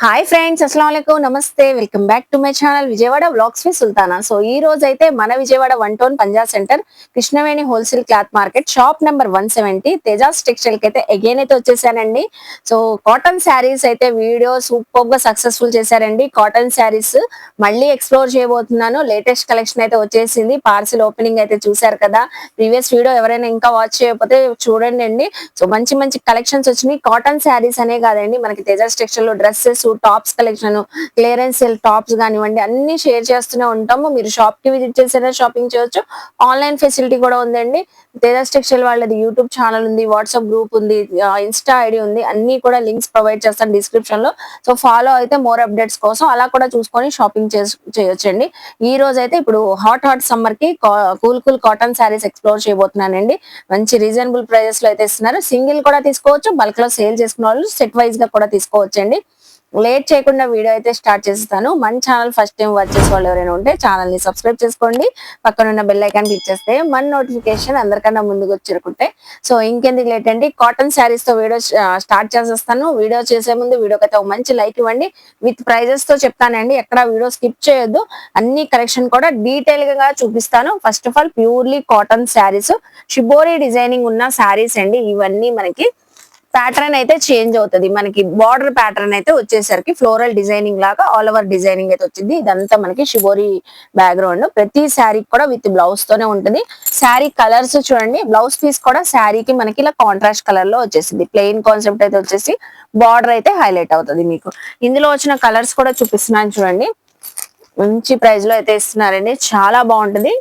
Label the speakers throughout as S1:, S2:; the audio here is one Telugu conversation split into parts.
S1: హాయ్ ఫ్రెండ్స్, అస్సలాముఅలైకుం, నమస్తే. Welcome back to my channel Vijayawada vlogs with Sultana. So ఈ రోజు అయితే మన Vijayawada one town Punjab centre Krishnaveni wholesale cloth market shop number 170 Tejas textile కి అయితే అగైన్ అయితే వచ్చేసానండి. సో కాటన్ శారీస్ అయితే వీడియో సూపర్ గా సక్సెస్ఫుల్ చేశారండి. కాటన్ శారీస్ మళ్ళీ ఎక్స్ప్లోర్ చేయబోతున్నాను. లేటెస్ట్ కలెక్షన్ అయితే వచ్చేసింది. పార్సిల్ ఓపెనింగ్ అయితే చూసారు కదా. ప్రీవియస్ వీడియో ఎవరైనా ఇంకా వాచ్ చేయకపోతే చూడండి అండి. సో మంచి మంచి కలెక్షన్స్ వచ్చినాయి. కాటన్ శారీస్ అనే కాదండి, మనకి తేజాస్ టెక్స్టైల్ లో dresses, tops collection, clearance sale tops కానివ్వండి, అన్ని షేర్ చేస్తూనే ఉంటాము. మీరు షాప్ కి విజిట్ చేసినా షాపింగ్ చేయొచ్చు. ఆన్లైన్ ఫెసిలిటీ కూడా ఉందండి. తేజాస్ టెక్స్టైల్ వాళ్ళది యూట్యూబ్ ఛానల్ ఉంది, వాట్సాప్ గ్రూప్ ఉంది, ఇన్స్టా ఐడి ఉంది. అన్ని కూడా లింక్స్ ప్రొవైడ్ చేస్తాను డిస్క్రిప్షన్ లో. సో ఫాలో అయితే మోర్ అప్డేట్స్ కోసం అలా కూడా చూసుకొని షాపింగ్ చేయొచ్చండి. ఈ రోజు అయితే ఇప్పుడు హాట్ సమ్మర్ కి కూల్ కాటన్ శారీస్ ఎక్స్ప్లోర్ చేయబోతున్నానండి. మంచి రీజనబుల్ ప్రైజెస్ లో అయితే ఇస్తున్నారు. సింగిల్ కూడా తీసుకోవచ్చు, బల్క్ లో సేల్ చేసుకున్న వాళ్ళు సెట్ వైజ్ గా కూడా తీసుకోవచ్చండి. లేట్ చేయకుండా వీడియో అయితే స్టార్ట్ చేస్తాను. మన ఛానల్ ఫస్ట్ టైం వాచ్ చేసే వాళ్ళు ఎవరైనా ఉంటే ఛానల్ ని సబ్స్క్రైబ్ చేసుకోండి. పక్కన ఉన్న బెల్ ఐకాన్ క్లిక్ చేస్తే మన నోటిఫికేషన్ అందరికన్నా ముందుకు వచ్చేరుకుంటే. సో ఇంకెందుకు లేట్ అండి, కాటన్ శారీస్ తో వీడియో స్టార్ట్ చేసేస్తాను. వీడియో చేసే ముందు వీడియోకి అయితే ఒక మంచి లైక్ ఇవ్వండి. విత్ ప్రైజెస్ తో చెప్తానండి, ఎక్కడ వీడియో స్కిప్ చేయొద్దు. అన్ని కలెక్షన్ కూడా డీటెయిల్ గా చూపిస్తాను. First of all purely cotton saris, shibori designing ఉన్న శారీస్ అండి. ఇవన్నీ మనకి ప్యాటర్న్ అయితే చేంజ్ అవుతుంది. మనకి బార్డర్ ప్యాటర్న్ అయితే వచ్చేసరికి ఫ్లోరల్ డిజైనింగ్ లాగా ఆల్ ఓవర్ డిజైనింగ్ అయితే వచ్చింది. ఇదంతా మనకి షిబోరి బ్యాక్గ్రౌండ్. ప్రతి శారీ కూడా విత్ బ్లౌజ్ తోనే ఉంటుంది. శారీ కలర్స్ చూడండి, బ్లౌజ్ పీస్ కూడా శారీకి మనకి ఇలా కాంట్రాస్ట్ కలర్ లో వచ్చేసింది. ప్లెయిన్ కాన్సెప్ట్ అయితే వచ్చేసి బార్డర్ అయితే హైలైట్ అవుతుంది. మీకు ఇందులో వచ్చిన కలర్స్ కూడా చూపిస్తున్నాను చూడండి. మంచి ప్రైస్ లో అయితే ఇస్తున్నారండి. చాలా బాగుంటుంది.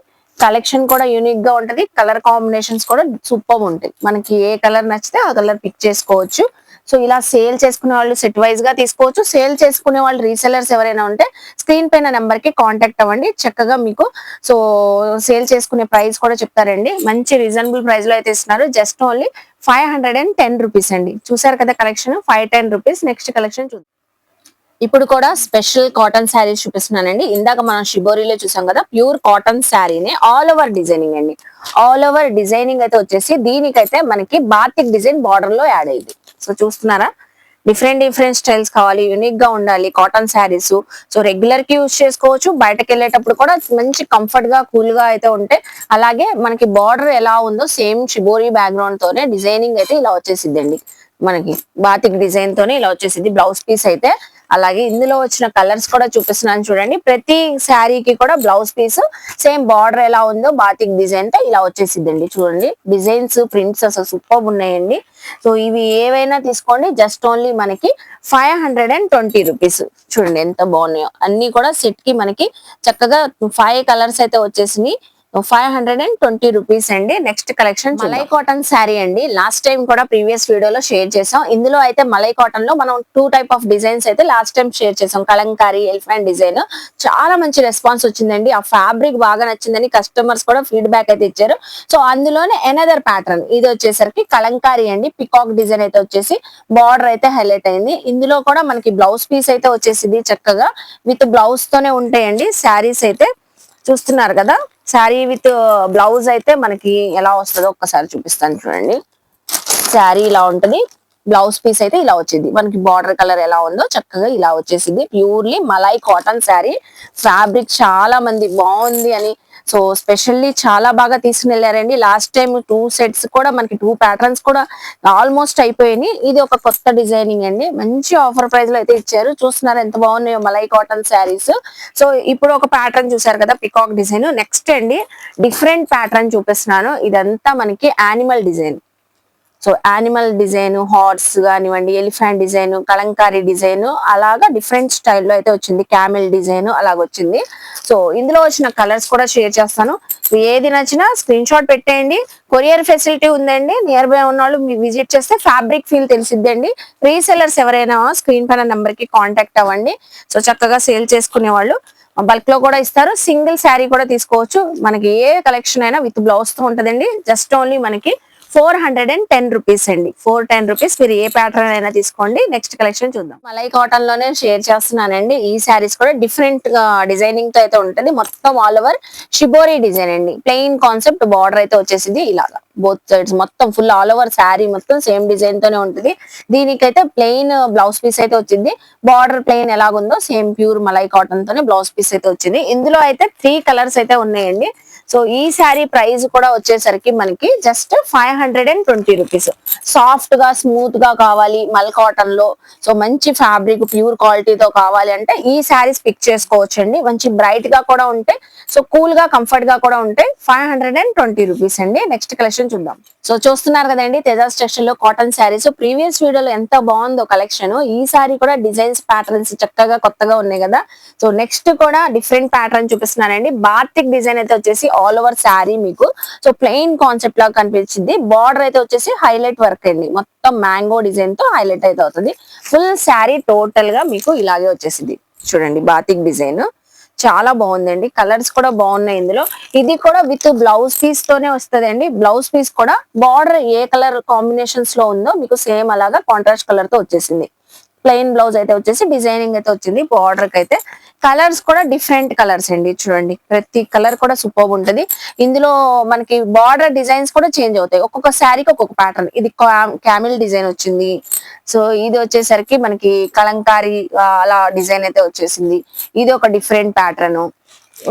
S1: కలెక్షన్ కూడా యూనిక్ గా ఉంటది. కలర్ కాంబినేషన్స్ కూడా సూపర్ ఉంటాయి. మనకి ఏ కలర్ నచ్చితే ఆ కలర్ పిక్ చేసుకోవచ్చు. సో ఇలా సేల్ చేసుకునే వాళ్ళు సెట్ వైజ్ గా తీసుకోవచ్చు. సేల్ చేసుకునే వాళ్ళు రీసెలర్స్ ఎవరైనా ఉంటే స్క్రీన్ పైన నెంబర్ కి కాంటాక్ట్ అవ్వండి. చక్కగా మీకు సో సేల్ చేసుకునే ప్రైస్ కూడా చెప్తారండి. మంచి రీజనబుల్ ప్రైస్ లో అయితే ఇస్తున్నారు. జస్ట్ ఓన్లీ 510 రూపీస్ అండి. చూసారు కదా కలెక్షన్, 510 రూపీస్. నెక్స్ట్ కలెక్షన్ చూద్దాం. ఇప్పుడు కూడా స్పెషల్ కాటన్ శారీస్ చూపిస్తున్నానండి. ఇందాక మనం షిబోరిలో చూసాం కదా, ప్యూర్ కాటన్ శారీనే ఆల్ ఓవర్ డిజైనింగ్ అండి. ఆల్ ఓవర్ డిజైనింగ్ అయితే వచ్చేసి దీనికైతే మనకి బాతిక్ డిజైన్ బార్డర్ లో యాడ్ అయింది. సో చూస్తున్నారా, డిఫరెంట్ స్టైల్స్ కావాలి, యూనిక్ గా ఉండాలి కాటన్ శారీస్. సో రెగ్యులర్ కి యూజ్ చేసుకోవచ్చు. బయటకు వెళ్ళేటప్పుడు కూడా మంచి కంఫర్ట్ గా కూల్ గా అయితే ఉంటే. అలాగే మనకి బార్డర్ ఎలా ఉందో సేమ్ షిబోరి బ్యాక్గ్రౌండ్ తోనే డిజైనింగ్ అయితే ఇలా వచ్చేసిద్దండి. మనకి బాతిక్ డిజైన్ తోనే ఇలా వచ్చేసింది బ్లౌజ్ పీస్ అయితే. అలాగే ఇందులో వచ్చిన కలర్స్ కూడా చూపిస్తున్నాను చూడండి. ప్రతి శారీకి కూడా బ్లౌజ్ పీస్ సేమ్ బార్డర్ ఎలా ఉందో బాతిక్ డిజైన్ తో ఇలా వచ్చేసిద్దండి. చూడండి డిజైన్స్, ప్రింట్స్ అసలు సూపర్ ఉన్నాయండి. సో ఇవి ఏవైనా తీసుకోండి. జస్ట్ ఓన్లీ మనకి 520 రూపీస్. చూడండి ఎంత బాగున్నాయో. అన్ని కూడా సెట్ కి మనకి చక్కగా 5 కలర్స్ అయితే వచ్చేసినాయి. 520 రూపీస్ అండి. Next collection malai cotton sari అండి. లాస్ట్ టైం కూడా ప్రీవియస్ వీడియోలో షేర్ చేసాం. ఇందులో అయితే మలై కాటన్ లో మనం 2 టైప్ ఆఫ్ డిజైన్స్ అయితే లాస్ట్ టైం షేర్ చేసాం. Kalamkari, elephant design. చాలా మంచి రెస్పాన్స్ వచ్చిందండి. ఆ ఫ్యాబ్రిక్ బాగా నచ్చిందని కస్టమర్స్ కూడా ఫీడ్బ్యాక్ అయితే ఇచ్చారు. సో అందులోనే ఎనదర్ ప్యాటర్న్ ఇది వచ్చేసరికి కలంకారీ అండి. పికాక్ డిజైన్ అయితే వచ్చేసి బార్డర్ అయితే హైలైట్ అయింది. ఇందులో కూడా మనకి బ్లౌజ్ పీస్ అయితే వచ్చేసింది. చక్కగా విత్ బ్లౌజ్ తోనే ఉంటాయండి శారీస్ అయితే. చూస్తున్నారు కదా, శారీ విత్ బ్లౌజ్ అయితే మనకి ఎలా వస్తుందో ఒక్కసారి చూపిస్తాను చూడండి. శారీ ఇలా ఉంటది, బ్లౌజ్ పీస్ అయితే ఇలా వచ్చింది. మనకి బార్డర్ కలర్ ఎలా ఉందో చక్కగా ఇలా వచ్చేసింది. Purely malai cotton sari. Fabric చాలా మంది బాగుంది అని సో స్పెషల్లీ చాలా బాగా తీసుకుని వెళ్ళారండి. లాస్ట్ టైం 2 సెట్స్ కూడా మనకి 2 ప్యాటర్న్స్ కూడా ఆల్మోస్ట్ అయిపోయినాయి. ఇది ఒక కొత్త డిజైనింగ్ అండి. మంచి ఆఫర్ ప్రైస్ లో అయితే ఇచ్చారు. చూస్తున్నారు ఎంత బాగున్నాయో మలై కాటన్ శారీస్. సో ఇప్పుడు ఒక ప్యాటర్న్ చూసారు కదా, పికాక్ డిజైన్. నెక్స్ట్ అండి డిఫరెంట్ ప్యాటర్న్ చూపిస్తున్నాను. ఇదంతా మనకి animal design. So animal design, horse కానివ్వండి, ఎలిఫెంట్ డిజైన్, కలంకారీ డిజైన్, అలాగా డిఫరెంట్ స్టైల్లో అయితే వచ్చింది. Camel design అలాగొచ్చింది. సో ఇందులో వచ్చిన కలర్స్ కూడా షేర్ చేస్తాను. ఏది నచ్చినా స్క్రీన్ షాట్ పెట్టేయండి. కొరియర్ ఫెసిలిటీ ఉందండి. నియర్ బై ఉన్న వాళ్ళు మీరు విజిట్ చేస్తే ఫ్యాబ్రిక్ ఫీల్ తెలిసిద్దండి. రీసెలర్స్ ఎవరైనా స్క్రీన్ పైన నెంబర్ కి కాంటాక్ట్ అవ్వండి. సో చక్కగా సేల్ చేసుకునే వాళ్ళు బల్క్ లో కూడా ఇస్తారు. సింగిల్ శారీ కూడా తీసుకోవచ్చు. మనకి ఏ కలెక్షన్ అయినా విత్ బ్లౌజ్ తో ఉంటదండి. జస్ట్ ఓన్లీ మనకి 410 రూపీస్ అండి. 410 రూపీస్. మీరు ఏ ప్యాటర్న్ అయినా తీసుకోండి. నెక్స్ట్ కలెక్షన్ చూద్దాం. మలై కాటన్ లోనే షేర్ చేస్తున్నానండి. ఈ శారీస్ కూడా డిఫరెంట్ గా డిజైనింగ్ తో అయితే ఉంటది. మొత్తం ఆల్ ఓవర్ షిబోరి డిజైన్ అండి. ప్లెయిన్ కాన్సెప్ట్ బార్డర్ అయితే వచ్చేసింది ఇలాగా బోత్ సైడ్స్ మొత్తం ఫుల్ ఆల్ ఓవర్ శారీ మొత్తం సేమ్ డిజైన్ తోనే ఉంటుంది. దీనికైతే ప్లెయిన్ బ్లౌజ్ పీస్ అయితే వచ్చింది. బార్డర్ ప్లెయిన్ ఎలాగుందో సేమ్ ప్యూర్ మలై కాటన్ తోనే బ్లౌజ్ పీస్ అయితే వచ్చింది. ఇందులో అయితే 3 కలర్స్ అయితే ఉన్నాయండి. సో ఈ శారీ ప్రైస్ కూడా వచ్చేసరికి మనకి జస్ట్ 520 రూపీస్. సాఫ్ట్ గా స్మూత్ గా కావాలి మల్ కాటన్ లో, సో మంచి ఫ్యాబ్రిక్ ప్యూర్ క్వాలిటీతో కావాలి అంటే ఈ శారీస్ పిక్ చేసుకోవచ్చండి. మంచి బ్రైట్ గా కూడా ఉంటాయి, సో కూల్ గా కంఫర్ట్ గా కూడా ఉంటాయి. 520 రూపీస్ అండి. నెక్స్ట్ కలెక్షన్ చూద్దాం. సో చూస్తున్నారు కదండి తేజాస్ టెక్స్టైల్ లో కాటన్ శారీస్. ప్రీవియస్ వీడియోలో ఎంత బాగుందో కలెక్షన్. ఈ సారీ కూడా డిజైన్స్ ప్యాటర్న్స్ చక్కగా కొత్తగా ఉన్నాయి కదా. సో నెక్స్ట్ కూడా డిఫరెంట్ ప్యాటర్న్ చూపిస్తున్నానండి. బాతిక్ డిజైన్ అయితే వచ్చేసి ఆల్ ఓవర్ శారీ మీకు సో ప్లెయిన్ కాన్సెప్ట్ లాగా కనిపించింది. బార్డర్ అయితే వచ్చేసి హైలైట్ వర్క్ అండి. మొత్తం మ్యాంగో డిజైన్ తో హైలైట్ అయితే అవుతుంది. ఫుల్ శారీ టోటల్ గా మీకు ఇలాగే వచ్చేసింది. చూడండి బాతిక్ డిజైన్ చాలా బాగుందండి. కలర్స్ కూడా బాగున్నాయి ఇందులో. ఇది కూడా విత్ బ్లౌజ్ పీస్ తోనే వస్తుందండి. బ్లౌజ్ పీస్ కూడా బార్డర్ ఏ కలర్ కాంబినేషన్స్ లో ఉందో మీకు సేమ్ అలాగా కాంట్రాస్ట్ కలర్ తో వచ్చేసింది. ప్లెయిన్ బ్లౌజ్ అయితే వచ్చేసి డిజైనింగ్ అయితే వచ్చింది. బార్డర్ కి అయితే కలర్స్ కూడా డిఫరెంట్ కలర్స్ అండి. చూడండి ప్రతి కలర్ కూడా సూపర్ ఉంటది. ఇందులో మనకి బార్డర్ డిజైన్స్ కూడా చేంజ్ అవుతాయి. ఒక్కొక్క శారీకి ఒక్కొక్క ప్యాటర్న్. ఇది క్యామిల్ డిజైన్ వచ్చింది. సో ఇది వచ్చేసరికి మనకి కలంకారీ అలా డిజైన్ అయితే వచ్చేసింది. ఇది ఒక డిఫరెంట్ ప్యాటర్న్.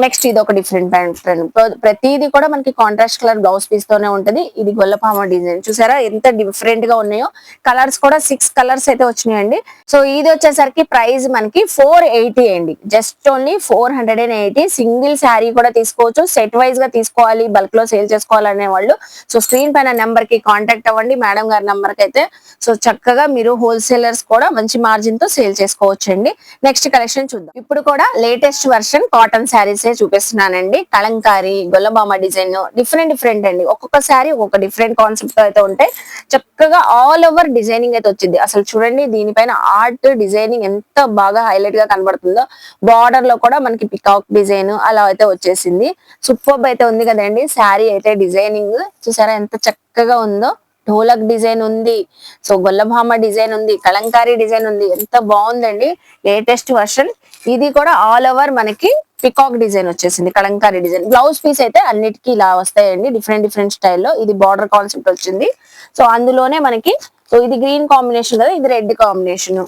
S1: నెక్స్ట్ ఇది ఒక డిఫరెంట్ ప్యాటర్న్. ప్రతిది కూడా మనకి కాంట్రాస్ట్ కలర్ బ్లౌజ్ పీస్ తోనే ఉంటది. ఇది గొల్లపామ డిజైన్ చూసారా ఎంత డిఫరెంట్ గా ఉన్నాయో. కలర్స్ కూడా 6 కలర్స్ అయితే వచ్చినాయండి. సో ఇది వచ్చేసరికి ప్రైస్ మనకి 480 అండి. Just only 480. సింగిల్ శారీ కూడా తీసుకోవచ్చు. సెట్ వైజ్ గా తీసుకోవాలి, బల్క్ లో సేల్ చేసుకోవాలనే వాళ్ళు సో స్క్రీన్ పైన నెంబర్ కి కాంటాక్ట్ అవ్వండి. మేడం గారి నెంబర్ కి అయితే సో చక్కగా మీరు హోల్సేలర్స్ కూడా మంచి మార్జిన్ తో సేల్ చేసుకోవచ్చు అండి. నెక్స్ట్ కలెక్షన్ చూద్దాం. ఇప్పుడు కూడా లేటెస్ట్ వర్షన్ కాటన్ శారీస్ చూపిస్తున్నానండి. కలంకారీ గొల్లబామ డిజైన్ డిఫరెంట్ అండి. ఒక్కొక్క శారీ ఒక్కొక్క డిఫరెంట్ కాన్సెప్ట్ తో అయితే ఉంటాయి. చక్కగా ఆల్ ఓవర్ డిజైనింగ్ అయితే వచ్చింది. అసలు చూడండి దీనిపైన ఆర్ట్ డిజైనింగ్ ఎంత బాగా హైలైట్ గా కనబడుతుందో. బార్డర్ లో కూడా మనకి పికాక్ డిజైన్ అలా అయితే వచ్చేసింది. సూపర్బ్ అయితే ఉంది కదండి. శారీ అయితే డిజైనింగ్ చూసారా ఎంత చక్కగా ఉందో. ఢోలక్ డిజైన్ ఉంది, సో గొల్లభామ డిజైన్ ఉంది, కలంకారీ డిజైన్ ఉంది. ఎంత బాగుందండి లేటెస్ట్ వర్షన్. ఇది కూడా ఆల్ ఓవర్ మనకి పికాక్ డిజైన్ వచ్చేసింది. కలంకారీ డిజైన్ బ్లౌజ్ పీస్ అయితే అన్నిటికీ ఇలా వస్తాయండి. డిఫరెంట్ స్టైల్లో. ఇది బార్డర్ కాన్సెప్ట్ వచ్చింది. సో అందులోనే మనకి సో ఇది గ్రీన్ కాంబినేషన్ కదా, ఇది రెడ్ కాంబినేషన్,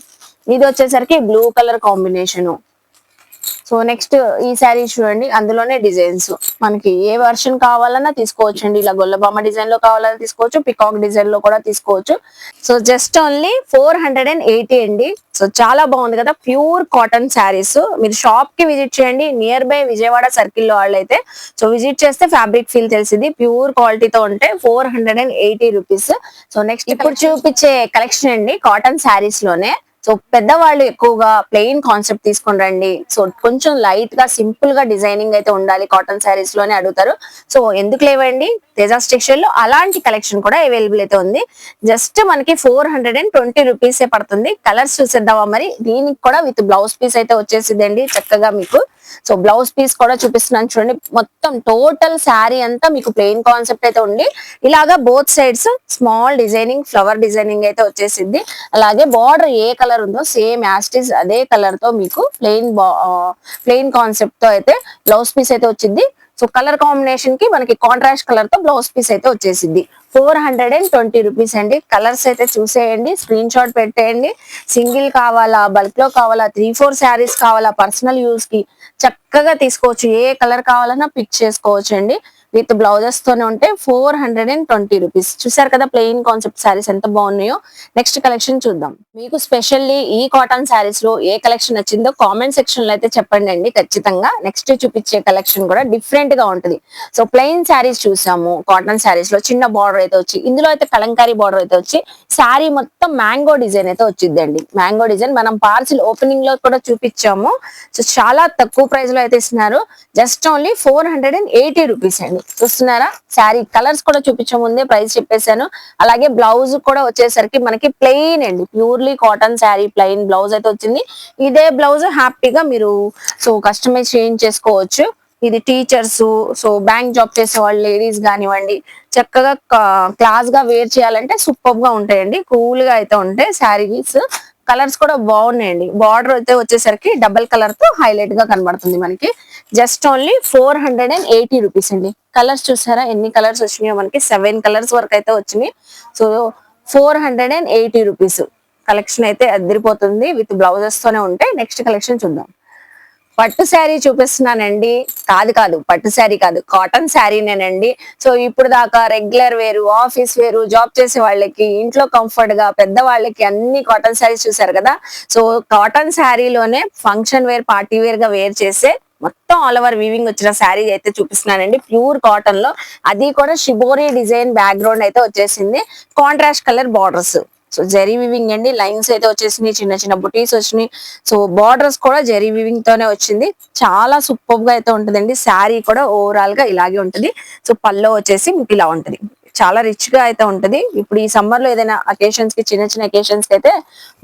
S1: ఇది వచ్చేసరికి blue colour combination. So next ఈ శారీ చూడండి. అందులోనే డిజైన్స్ మనకి ఏ వర్షన్ కావాలన్నా తీసుకోవచ్చు అండి. ఇలా గొల్లబామ డిజైన్ లో కావాలన్నా తీసుకోవచ్చు, పికాక్ డిజైన్ లో కూడా తీసుకోవచ్చు. సో జస్ట్ ఓన్లీ 480 అండి. సో చాలా బాగుంది కదా. Pure cotton saris. మీరు షాప్ కి విజిట్ చేయండి. నియర్ బై విజయవాడ సర్కిల్ లో వాళ్ళైతే సో విజిట్ చేస్తే ఫ్యాబ్రిక్ ఫీల్ తెలిసింది. ప్యూర్ క్వాలిటీతో ఉంటే 480 రూపీస్. సో నెక్స్ట్ ఇప్పుడు చూపించే కలెక్షన్ అండి కాటన్ శారీస్ లోనే. సో పెద్దవాళ్ళు ఎక్కువగా ప్లెయిన్ కాన్సెప్ట్ తీసుకొని రండి. సో కొంచెం లైట్ గా సింపుల్ గా డిజైనింగ్ అయితే ఉండాలి కాటన్ శారీస్ లోనే అడుగుతారు. సో ఎందుకు లేవండి తేజాస్ టెక్స్టైల్ లో అలాంటి కలెక్షన్ కూడా అవైలబుల్ అయితే ఉంది. జస్ట్ మనకి 420 రూపీసే పడుతుంది. కలర్స్ చూసేద్దామా మరి. దీనికి కూడా విత్ బ్లౌజ్ పీస్ అయితే వచ్చేసిందండి చక్కగా మీకు. సో బ్లౌజ్ పీస్ కూడా చూపిస్తున్నాను చూడండి. మొత్తం టోటల్ శారీ అంతా మీకు ప్లెయిన్ కాన్సెప్ట్ అయితే ఉండి ఇలాగా both sides small designing flower designing అయితే వచ్చేసింది. అలాగే బార్డర్ ఏ కలర్ ఉందో సేమ్ యాస్టిస్ అదే కలర్ తో మీకు ప్లెయిన్ కాన్సెప్ట్ తో అయితే బ్లౌజ్ పీస్ అయితే వచ్చింది. సో కలర్ కాంబినేషన్ కి మనకి కాంట్రాస్ట్ కలర్ తో బ్లౌజ్ పీస్ అయితే వచ్చేసింది. 420 రూపీస్ అండి. కలర్స్ అయితే చూసేయండి, స్క్రీన్ షాట్ పెట్టేయండి. సింగిల్ కావాలా, బల్క్ లో కావాలా, 3-4 శారీస్ కావాలా, పర్సనల్ యూస్ కి చక్కగా తీసుకోవచ్చు. ఏ కలర్ కావాలన్నా పిక్ చేసుకోవచ్చు అండి. విత్ బ్లౌజెస్ తోనే ఉంటే 420 రూపీస్. చూసారు కదా ప్లెయిన్ కాన్సెప్ట్ శారీస్ ఎంత బాగున్నాయో. నెక్స్ట్ కలెక్షన్ చూద్దాం. మీకు స్పెషల్లీ ఈ కాటన్ శారీస్ లో ఏ కలెక్షన్ నచ్చిందో కామెంట్ సెక్షన్ లో అయితే చెప్పండి అండి ఖచ్చితంగా. నెక్స్ట్ చూపించే కలెక్షన్ కూడా డిఫరెంట్ గా ఉంటుంది. సో ప్లెయిన్ శారీస్ చూసాము. కాటన్ శారీస్ లో చిన్న బార్డర్ అయితే వచ్చి ఇందులో అయితే కలంకారీ బార్డర్ అయితే వచ్చి శారీ మొత్తం మ్యాంగో డిజైన్ అయితే వచ్చిందండి. మ్యాంగో డిజైన్ మనం పార్సిల్ ఓపెనింగ్ లో కూడా చూపించాము. సో చాలా తక్కువ ప్రైస్ లో అయితే ఇస్తున్నారు. జస్ట్ ఓన్లీ 480 రూపీస్ అండి. చూస్తున్నారా శారీ కలర్స్ కూడా చూపించే ముందే ప్రైస్ చెప్పేశాను. అలాగే బ్లౌజ్ కూడా వచ్చేసరికి మనకి ప్లెయిన్ అండి. Purely cotton sari plain blouse అయితే వచ్చింది. ఇదే బ్లౌజ్ హ్యాపీగా మీరు సో కస్టమైజ్ చేంజ్ చేసుకోవచ్చు. ఇది టీచర్స్, సో బ్యాంక్ జాబ్ చేసే వాళ్ళు లేడీస్ కానివ్వండి, చక్కగా క్లాస్ గా వేర్ చేయాలంటే సూపర్ గా ఉంటాయండి. కూల్ గా అయితే ఉంటాయి శారీస్. కలర్స్ కూడా బాగున్నాయండి. బార్డర్ అయితే వచ్చేసరికి డబల్ కలర్ తో హైలైట్ గా కనబడుతుంది మనకి. జస్ట్ ఓన్లీ 480 రూపీస్ అండి. కలర్స్ చూసారా ఎన్ని కలర్స్ వచ్చినాయో మనకి 7 కలర్స్ వరకు అయితే వచ్చినాయి. So 480 rupees. కలెక్షన్ అయితే అదిరిపోతుంది. విత్ బ్లౌజెస్ తోనే ఉంటాయి. నెక్స్ట్ కలెక్షన్ చూద్దాం. పట్టు శారీ చూపిస్తున్నానండి. కాదు కాదు పట్టు శారీ కాదు, కాటన్ శారీనేనండి. సో ఇప్పుడు దాకా రెగ్యులర్ వేరు, ఆఫీస్ వేరు, జాబ్ చేసే వాళ్ళకి, ఇంట్లో కంఫర్ట్ గా పెద్ద వాళ్ళకి అన్ని కాటన్ శారీస్ చూసారు కదా. సో కాటన్ శారీలోనే ఫంక్షన్ వేర్, పార్టీ వేర్ గా వేర్ చేసే మొత్తం ఆల్ ఓవర్ వీవింగ్ వచ్చిన శారీ అయితే చూపిస్తున్నానండి. ప్యూర్ కాటన్ లో, అది కూడా షిబోరి డిజైన్ బ్యాక్గ్రౌండ్ అయితే వచ్చేసింది. Contrast colour borders. So zari weaving అండి. లైన్స్ అయితే వచ్చేసినాయి, చిన్న చిన్న బుటీస్ వచ్చినాయి. సో బార్డర్స్ కూడా జరీ వివింగ్ తోనే వచ్చింది. చాలా సూపర్ గా అయితే ఉంటుందండి. శారీ కూడా ఓవరాల్ గా ఇలాగే ఉంటుంది. సో పల్లో వచ్చేసి మీకు ఇలా ఉంటది. చాలా రిచ్ గా అయితే ఉంటది. ఇప్పుడు ఈ సమ్మర్ లో ఏదైనా అకేషన్స్ కి, చిన్న చిన్న అకేషన్స్ కి అయితే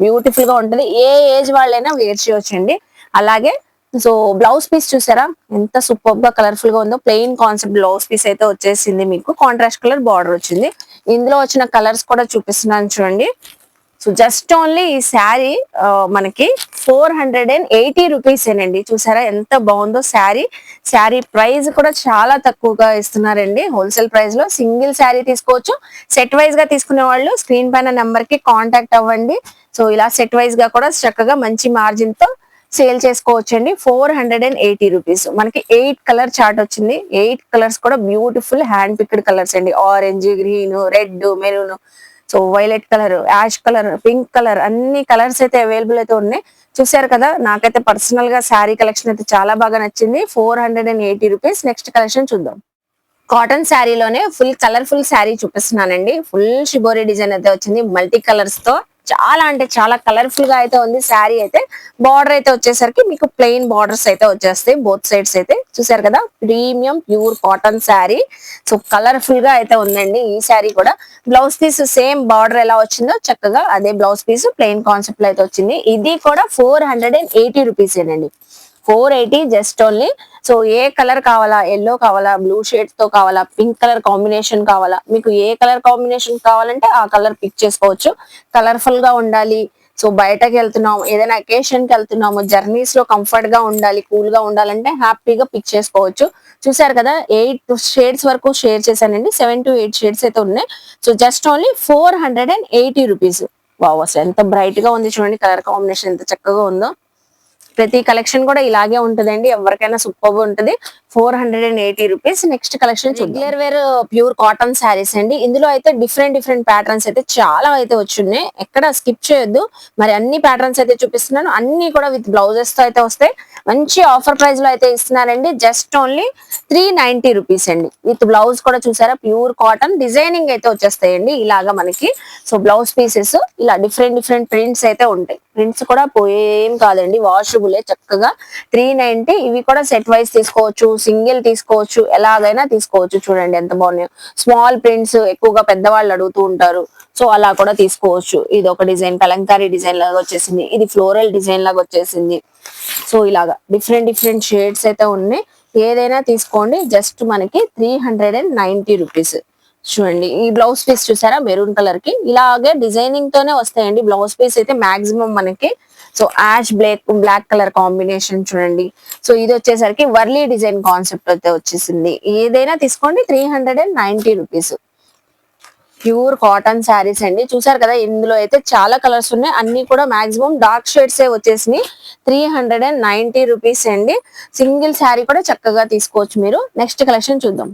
S1: బ్యూటిఫుల్ గా ఉంటది. ఏ ఏజ్ వాళ్ళైనా వేర్ చేయొచ్చండి. అలాగే సో బ్లౌజ్ పీస్ చూసారా ఎంత సూపర్ గా కలర్ఫుల్ గా ఉందో. ప్లెయిన్ కాన్సెప్ట్ బ్లౌజ్ పీస్ అయితే వచ్చేసింది. మీకు కాంట్రాస్ట్ కలర్ బార్డర్ వచ్చింది. ఇందులో వచ్చిన కలర్స్ కూడా చూపిస్తున్నాను చూడండి. సో జస్ట్ ఓన్లీ ఈ శారీ మనకి 480 రూపీస్ ఏనండి. చూసారా ఎంత బాగుందో శారీ. శారీ ప్రైస్ కూడా చాలా తక్కువగా ఇస్తున్నారండి. హోల్సేల్ ప్రైస్ లో సింగిల్ శారీ తీసుకోవచ్చు. సెట్ వైజ్ గా తీసుకునే వాళ్ళు స్క్రీన్ పైన నెంబర్ కి కాంటాక్ట్ అవ్వండి. సో ఇలా సెట్ వైజ్ గా కూడా చక్కగా మంచి మార్జిన్ తో సేల్ చేసుకోవచ్చండి. 480 రూపీస్. మనకి 8 కలర్ చార్ట్ వచ్చింది. 8 కలర్స్ కూడా బ్యూటిఫుల్ హ్యాండ్ పిక్డ్ కలర్స్ అండి. Orange, green, red, maroon, so violet colour, ash colour, pink colour, అన్ని కలర్స్ అయితే అవైలబుల్ అయితే ఉన్నాయి. చూసారు కదా. నాకైతే పర్సనల్ గా శారీ కలెక్షన్ అయితే చాలా బాగా నచ్చింది. 480 రూపీస్. నెక్స్ట్ కలెక్షన్ చూద్దాం. కాటన్ శారీలోనే ఫుల్ కలర్ఫుల్ శారీ చూపిస్తున్నానండి. ఫుల్ షిబోరి డిజైన్ అయితే వచ్చింది మల్టీ కలర్స్ తో. చాలా అంటే చాలా కలర్ఫుల్ గా అయితే ఉంది శారీ అయితే. బార్డర్ అయితే వచ్చేసరికి మీకు ప్లెయిన్ బార్డర్స్ అయితే వచ్చేస్తాయి బోత్ సైడ్స్ అయితే. చూసారు కదా premium pure cotton sari. So colourful గా అయితే ఉందండి ఈ శారీ కూడా. బ్లౌజ్ పీస్ సేమ్ బార్డర్ ఎలా వచ్చిందో చక్కగా అదే బ్లౌజ్ పీస్ ప్లెయిన్ కాన్సెప్ట్ లో అయితే వచ్చింది. ఇది కూడా 480 రూపీస్ ఏనండి. 480 జస్ట్ ఓన్లీ. సో ఏ కలర్ కావాలా, ఎల్లో కావాలా, బ్లూ షేడ్స్ తో కావాలా, పింక్ కలర్ కాంబినేషన్ కావాలా, మీకు ఏ కలర్ కాంబినేషన్ కావాలంటే ఆ కలర్ పిక్ చేసుకోవచ్చు. కలర్ఫుల్ గా ఉండాలి, సో బయటకి వెళ్తున్నాము, ఏదైనా అకేషన్ కి వెళ్తున్నాము, జర్నీస్ లో కంఫర్ట్ గా ఉండాలి, కూల్ గా ఉండాలంటే హ్యాపీగా పిక్ చేసుకోవచ్చు. చూసారు కదా 8 షేడ్స్ వరకు షేర్ చేశానండి. 7 to 8 షేడ్స్ అయితే ఉన్నాయి. So just only 480 rupees. Wow, అసలు ఎంత బ్రైట్ గా ఉంది చూడండి. కలర్ కాంబినేషన్ ఎంత చక్కగా ఉందో. ప్రతి కలెక్షన్ కూడా ఇలాగే ఉంటుందండి. ఎవరికైనా సూపర్ ఉంటుంది. 480 rupees. Next collection regular wear pure cotton saris అండి. ఇందులో అయితే డిఫరెంట్ ప్యాటర్న్స్ అయితే చాలా అయితే వచ్చున్నాయి. ఎక్కడ స్కిప్ చేయొద్దు. మరి అన్ని ప్యాటర్న్స్ అయితే చూపిస్తున్నాను. అన్ని కూడా విత్ బ్లౌజెస్ తో అయితే వస్తాయి. మంచి ఆఫర్ ప్రైస్ లో అయితే ఇస్తున్నారండి. జస్ట్ ఓన్లీ 390 రూపీస్ అండి. విత్ బ్లౌజ్ కూడా చూసారా ప్యూర్ కాటన్ డిజైనింగ్ అయితే వచ్చేస్తాయండి ఇలాగా మనకి. సో బ్లౌజ్ పీసెస్ ఇలా డిఫరెంట్ ప్రింట్స్ అయితే ఉంటాయి. ప్రింట్స్ కూడా పోయేం కాదండి, వాషబులే చక్కగా. 390. ఇవి కూడా సెట్ వైజ్ తీసుకోవచ్చు, సింగిల్ తీసుకోవచ్చు, ఎలాగైనా తీసుకోవచ్చు. చూడండి ఎంత బాగున్నాయో. స్మాల్ ప్రింట్స్ ఎక్కువగా పెద్దవాళ్ళు అడుగుతూ ఉంటారు. సో అలా కూడా తీసుకోవచ్చు. ఇది ఒక డిజైన్ కలంకారీ డిజైన్ లాగా వచ్చేసింది. ఇది ఫ్లోరల్ డిజైన్ లాగా వచ్చేసింది. సో ఇలాగా డిఫరెంట్ షేడ్స్ అయితే ఉన్నాయి. ఏదైనా తీసుకోండి. జస్ట్ మనకి 390 రూపీస్. చూడండి ఈ బ్లౌజ్ పీస్ చూసారా మెరూన్ కలర్ కి ఇలాగే డిజైనింగ్ తోనే వస్తాయండి. బ్లౌజ్ పీస్ అయితే మాక్సిమం మనకి. So ash black colour combination చూడండి. సో ఇది వచ్చేసరికి వర్లీ డిజైన్ కాన్సెప్ట్ అయితే వచ్చేసింది. ఏదైనా తీసుకోండి 390 రూపీస్. ప్యూర్ కాటన్ శారీస్ అండి. చూసారు కదా ఇందులో అయితే చాలా కలర్స్ ఉన్నాయి. అన్ని కూడా మాక్సిమం డార్క్ షేడ్స్ వచ్చేసినాయి. 390 రూపీస్ అండి. సింగిల్ శారీ కూడా చక్కగా తీసుకోవచ్చు మీరు. నెక్స్ట్ కలెక్షన్ చూద్దాం.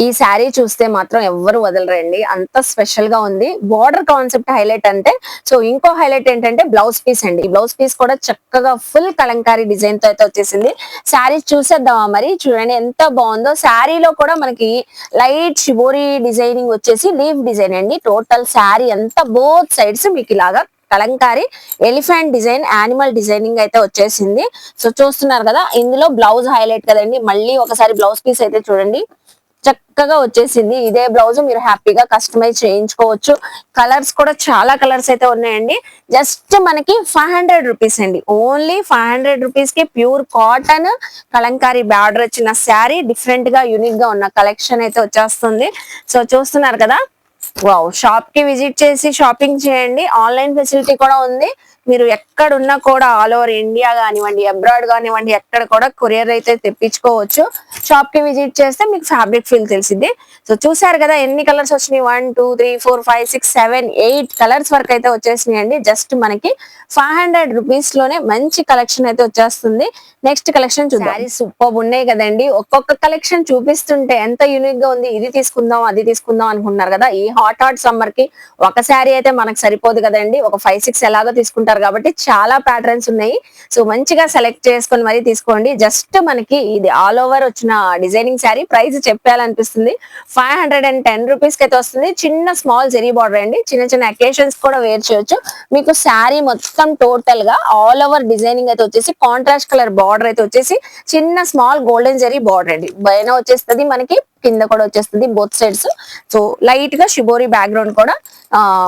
S1: ఈ శారీ చూస్తే మాత్రం ఎవ్వరు వదలరండి, అంత స్పెషల్ గా ఉంది. బార్డర్ కాన్సెప్ట్ హైలైట్ అంటే, సో ఇంకో హైలైట్ ఏంటంటే బ్లౌజ్ పీస్ అండి. ఈ బ్లౌజ్ పీస్ కూడా చక్కగా ఫుల్ కలంకారీ డిజైన్ తో అయితే వచ్చేసింది. శారీ చూసేద్దామా మరి. చూడండి ఎంత బాగుందో. శారీలో కూడా మనకి లైట్ షిబోరి డిజైనింగ్ వచ్చేసి లీఫ్ డిజైన్ అండి. టోటల్ శారీ అంతా బోత్ సైడ్స్ మీకు ఇలాగా Kalamkari elephant design, animal designing అయితే వచ్చేసింది. సో చూస్తున్నారు కదా ఇందులో బ్లౌజ్ హైలైట్ కదండి. మళ్ళీ ఒకసారి బ్లౌజ్ పీస్ అయితే చూడండి. చక్కగా వచ్చేసింది. ఇదే బ్లౌజ్ మీరు హ్యాపీగా కస్టమైజ్ చేయించుకోవచ్చు. కలర్స్ కూడా చాలా కలర్స్ అయితే ఉన్నాయండి. జస్ట్ మనకి 500 రూపీస్ అండి. ఓన్లీ 500 రూపీస్ కి ప్యూర్ కాటన్ కలంకారీ బార్డర్ వచ్చిన శారీ, డిఫరెంట్ గా యూనిక్ గా ఉన్న కలెక్షన్ అయితే వచ్చేస్తుంది. సో చూస్తున్నారు కదా, వావ్! షాప్ కి విజిట్ చేసి షాపింగ్ చేయండి. ఆన్లైన్ ఫెసిలిటీ కూడా ఉంది. మీరు ఎక్కడున్నా కూడా ఆల్ ఓవర్ ఇండియా కానివ్వండి, అబ్రాడ్ కానివ్వండి, ఎక్కడ కూడా కొరియర్ అయితే తెప్పించుకోవచ్చు. షాప్ కి విజిట్ చేస్తే మీకు ఫ్యాబ్రిక్ ఫీల్ తెలిసింది. సో చూసారు కదా ఎన్ని కలర్స్ వచ్చినాయి, 1 2 3 4 5 6 7 8 కలర్స్ వరకు అయితే వచ్చేసినాయి అండి. జస్ట్ మనకి 500 రూపీస్ లోనే మంచి కలెక్షన్ అయితే వచ్చేస్తుంది. నెక్స్ట్ కలెక్షన్ చూద్దాం. సారీ సూపర్ ఉన్నాయి కదండి. ఒక్కొక్క కలెక్షన్ చూపిస్తుంటే ఎంత యూనిక్ గా ఉంది, ఇది తీసుకుందాం అది తీసుకుందాం అనుకుంటున్నారు కదా. ఈ హాట్ సమ్మర్ కి ఒక శారీ అయితే మనకు సరిపోదు కదండి. ఒక 5 6 ఎలాగో తీసుకుంటారు కాబట్టి చాలా ప్యాటర్న్స్ ఉన్నాయి. సో మంచిగా సెలెక్ట్ చేసుకొని మరి తీసుకోండి. జస్ట్ మనకి ఇది ఆల్ ఓవర్ వచ్చిన డిజైనింగ్ శారీ. ప్రైస్ చెప్పాలనిపిస్తుంది. 510 రూపీస్ కి అయితే వస్తుంది. చిన్న స్మాల్ జెరీ బార్డర్ అండి. చిన్న చిన్న అకేషన్స్ కూడా వేర్ చేయొచ్చు. మీకు శారీ మొత్తం టోటల్ గా ఆల్ ఓవర్ డిజైనింగ్ అయితే వచ్చేసి కాంట్రాస్ట్ కలర్ బార్డర్ అయితే వచ్చేసి చిన్న స్మాల్ గోల్డెన్ జెరీ బార్డర్ అండి. పైన వచ్చేస్తుంది మనకి, కింద కూడా వచ్చేస్తుంది బోత్ సైడ్స్. సో లైట్ గా షిబోరి బ్యాక్గ్రౌండ్ కూడా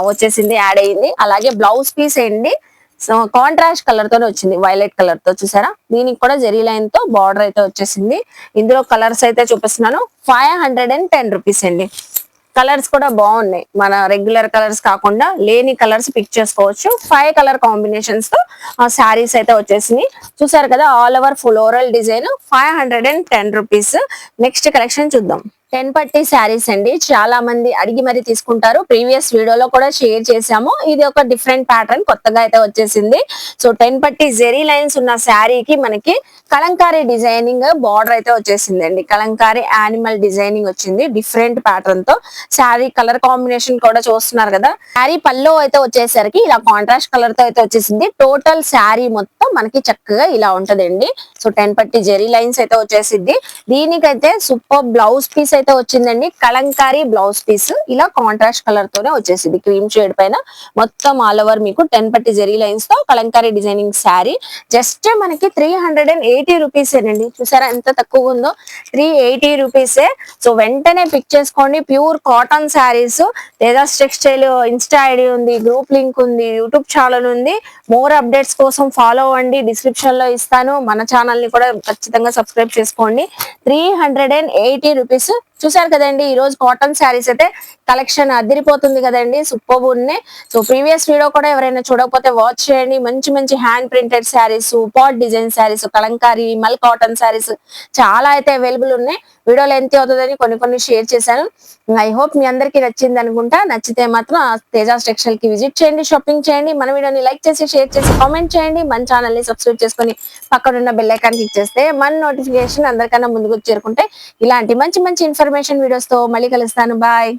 S1: వచ్చేసింది, యాడ్ అయ్యింది. అలాగే బ్లౌజ్ పీస్ అండి. సో కాంట్రాస్ట్ కలర్ తోనే వచ్చింది, వైలెట్ కలర్ తో. చూసారా, దీనికి కూడా జెరీ లైన్ తో బార్డర్ అయితే వచ్చేసింది. ఇందులో కలర్స్ అయితే చూపిస్తున్నాను. 510 రూపీస్ అండి. కలర్స్ కూడా బాగున్నాయి. మన రెగ్యులర్ కలర్స్ కాకుండా లేని కలర్స్ పిక్ చేసుకోవచ్చు. 5 కలర్ కాంబినేషన్స్ తో శారీస్ అయితే వచ్చేసినాయి. చూసారు కదా, all over floral design. 510 rupees. Next collection చూద్దాం. 10 పట్టి శారీస్ అండి. చాలా మంది అడిగి మరి తీసుకుంటారు. ప్రీవియస్ వీడియోలో కూడా షేర్ చేసాము. ఇది ఒక డిఫరెంట్ ప్యాటర్న్ కొత్తగా అయితే వచ్చేసింది. సో 10 పట్టి జెరీ లైన్స్ ఉన్న శారీకి మనకి కలంకారీ డిజైనింగ్ బార్డర్ అయితే వచ్చేసింది అండి. కలంకారీ యానిమల్ డిజైనింగ్ వచ్చింది డిఫరెంట్ ప్యాటర్న్ తో. శారీ కలర్ కాంబినేషన్ కూడా చూస్తున్నారు కదా. శారీ పల్లో అయితే వచ్చేసరికి ఇలా కాంట్రాస్ట్ కలర్ తో అయితే వచ్చేసింది. టోటల్ శారీ మొత్తం మనకి చక్కగా ఇలా ఉంటదండి. సో 10 పట్టి జెరీ లైన్స్ అయితే వచ్చేసింది. దీనికైతే సూపర్ బ్లౌజ్ పీస్ అయితే వచ్చిందండి. కలంకారీ బ్లౌజ్ పీస్ ఇలా కాంట్రాస్ట్ కలర్ తోనే వచ్చేసింది. క్రీమ్ షేడ్ పైన మొత్తం ఆల్ ఓవర్ మీకు 10 పట్టి జెరీ లైన్స్ తో కలంకారీ డిజైనింగ్ శారీ. జస్ట్ మనకి 380 రూపీస్ ఏనండి. చూసారా ఎంత తక్కువ ఉందో, 380 రూపీసే. సో వెంటనే పిక్ చేసుకోండి. Pure cotton saris. Tejas textile Insta ID ఉంది, గ్రూప్ లింక్ ఉంది, యూట్యూబ్ ఛానల్ ఉంది. మోర్ అప్డేట్స్ కోసం ఫాలో అవ్వండి, డిస్క్రిప్షన్ లో ఇస్తాను. మన ఛానల్ ని కూడా ఖచ్చితంగా సబ్స్క్రైబ్ చేసుకోండి. 380 రూపీస్. చూసారు కదండి, ఈ రోజు కాటన్ శారీస్ అయితే కలెక్షన్ అదిరిపోతుంది కదండి. సూపర్ ఉన్నాయి. సో ప్రీవియస్ వీడియో కూడా ఎవరైనా చూడకపోతే వాచ్ చేయండి. మంచి మంచి hand printed saris, pot design saris, Kalamkari mul cotton saris చాలా అయితే అవైలబుల్ ఉన్నాయి. వీడియో లెంత్ అవుతుందని కొన్ని షేర్ చేశాను. ఐ హోప్ మీ అందరికి నచ్చింది అనుకుంటా. నచ్చితే మాత్రం తేజాస్ టెక్స్టైల్ కి విజిట్ చేయండి, షాపింగ్ చేయండి. మన వీడియోని లైక్ చేసి షేర్ చేసి కామెంట్ చేయండి. మన ఛానల్ ని సబ్స్క్రైబ్ చేసుకొని పక్కనున్న బెల్ ఐకాన్ క్లిక్ చేస్తే మన నోటిఫికేషన్ అందరికన్నా ముందుకు చేరుకుంటే ఇలాంటి మంచి మంచి ఇన్ఫర్మేషన్ వీడియోస్ తో మళ్ళీ కలుస్తాను. బాయ్.